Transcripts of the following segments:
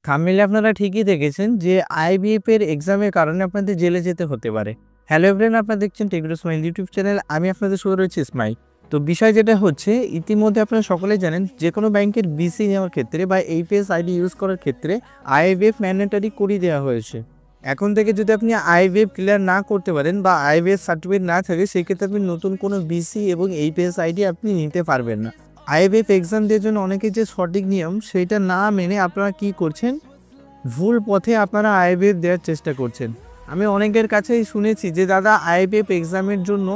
থাম্বনেইলে আপনারা ঠিকই দেখেছেন যে আইবিএফ এর এক্সামের কারণে আপনাদের জেলে যেতে হতে পারে। হ্যালো এভরিওয়ান, আপনারা দেখছেন টেকরো স্মাইল ইউটিউব চ্যানেল। আমি আপনাদের সাথে রয়েছি ইসমাইল। তো বিষয় যেটা হচ্ছে, ইতিমধ্যে আপনারা সকলেই জানেন যে কোনো ব্যাংকের বিসি নেওয়ার ক্ষেত্রে বা এইপিএস আইডি ইউজ করার ক্ষেত্রে আইবিএফ ম্যান্ডেটরি করিয়ে দেওয়া হয়েছে। এখন থেকে যদি আপনি আইবিএফ ক্লিয়ার না করতে পারেন বা আইবিএফ সার্টিফিকেট না থাকে, সেক্ষেত্রে আপনি নতুন কোনো বিসি এবং এইপিএস আইডি আপনি নিতে পারবেন না। আইবিএফ এক্সাম দেওয়ার জন্য অনেকের যে সঠিক নিয়ম সেটা না মেনে আপনারা কি করছেন, ভুল পথে আপনারা আইবিএফ দেওয়ার চেষ্টা করছেন। আমি অনেকের কাছেই শুনেছি যে দাদা আইবিএফ এক্সামের জন্য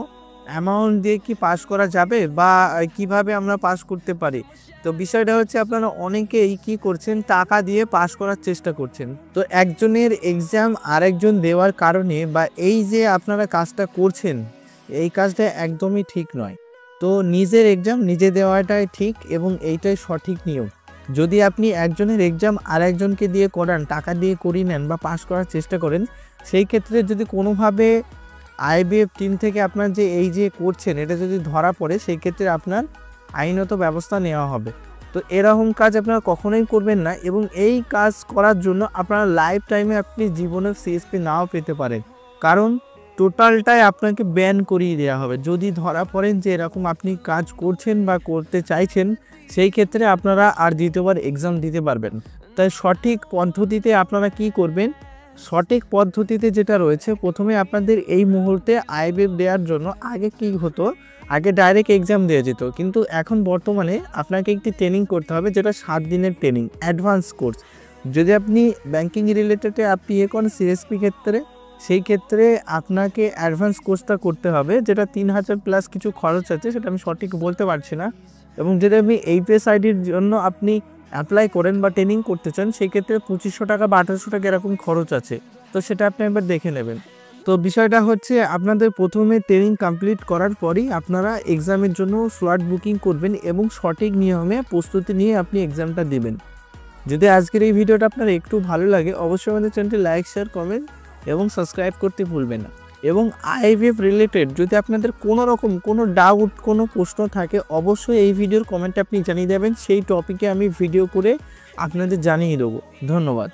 অ্যামাউন্ট দিয়ে কি পাস করা যাবে বা কিভাবে আমরা পাস করতে পারি। তো বিষয়টা হচ্ছে, আপনারা অনেকেই কি করছেন, টাকা দিয়ে পাস করার চেষ্টা করছেন। তো একজনের এক্সাম আরেকজন দেওয়ার কারণে বা এই যে আপনারা কাজটা করছেন, এই কাজটা একদমই ঠিক নয়। তো নিজের এক্সাম নিজে দেওয়াটাই ঠিক এবং এইটাই সঠিক নিয়ম। যদি আপনি একজনের এক্সাম আরেকজনকে দিয়ে করান, টাকা দিয়ে করিয়ে নেন বা পাস করার চেষ্টা করেন, সেই ক্ষেত্রে যদি কোনোভাবে আইবিএফ টিম থেকে আপনার যে এই যে করছেন এটা যদি ধরা পড়ে, সেই ক্ষেত্রে আপনার আইনত ব্যবস্থা নেওয়া হবে। তো এরকম কাজ আপনারা কখনোই করবেন না এবং এই কাজ করার জন্য আপনারা লাইফ টাইমে আপনি জীবনে সিএসপি নাও পেতে পারেন, কারণ টোটালটাই আপনাকে ব্যান করিয়ে দেওয়া হবে। যদি ধরা পড়েন যে এরকম আপনি কাজ করছেন বা করতে চাইছেন, সেই ক্ষেত্রে আপনারা আর দ্বিতীয়বার এক্সাম দিতে পারবেন। তাই সঠিক পদ্ধতিতে আপনারা কি করবেন, সঠিক পদ্ধতিতে যেটা রয়েছে, প্রথমে আপনাদের এই মুহূর্তে আইবিএফ দেওয়ার জন্য আগে কি হতো, আগে ডাইরেক্ট এক্সাম দেওয়া যেত, কিন্তু এখন বর্তমানে আপনাকে একটি ট্রেনিং করতে হবে, যেটা 7 দিনের ট্রেনিং, অ্যাডভান্স কোর্স। যদি আপনি ব্যাংকিং রিলেটেডে আপনি করেন সিএসপি ক্ষেত্রে, সেই ক্ষেত্রে আপনাকে অ্যাডভান্স কোর্সটা করতে হবে, যেটা 3000 প্লাস কিছু খরচ আছে, সেটা আমি সঠিক বলতে পারছি না। এবং যদি আপনি এইপিএস আইডির জন্য আপনি অ্যাপ্লাই করেন বা ট্রেনিং করতে চান, সেই ক্ষেত্রে 2500 টাকা বা 1800 টাকা এরকম খরচ আছে। তো সেটা আপনি একবার দেখে নেবেন। তো বিষয়টা হচ্ছে, আপনাদের প্রথমে ট্রেনিং কমপ্লিট করার পরই আপনারা এক্সামের জন্য স্লট বুকিং করবেন এবং সঠিক নিয়মে প্রস্তুতি নিয়ে আপনি এক্সামটা দেবেন। যদি আজকের এই ভিডিওটা আপনার একটু ভালো লাগে, অবশ্যই আমাদের চ্যানেলটি লাইক, শেয়ার, কমেন্ট এবং সাবস্ক্রাইব করতে ভুলবেন না। এবং আইবিএফ রিলেটেড যদি আপনাদের কোনো রকম কোনো ডাউট, কোনো প্রশ্ন থাকে, অবশ্যই এই ভিডিওর কমেন্টে আপনি জানিয়ে দেবেন। সেই টপিকে আমি ভিডিও করে আপনাদের জানিয়ে দেবো। ধন্যবাদ।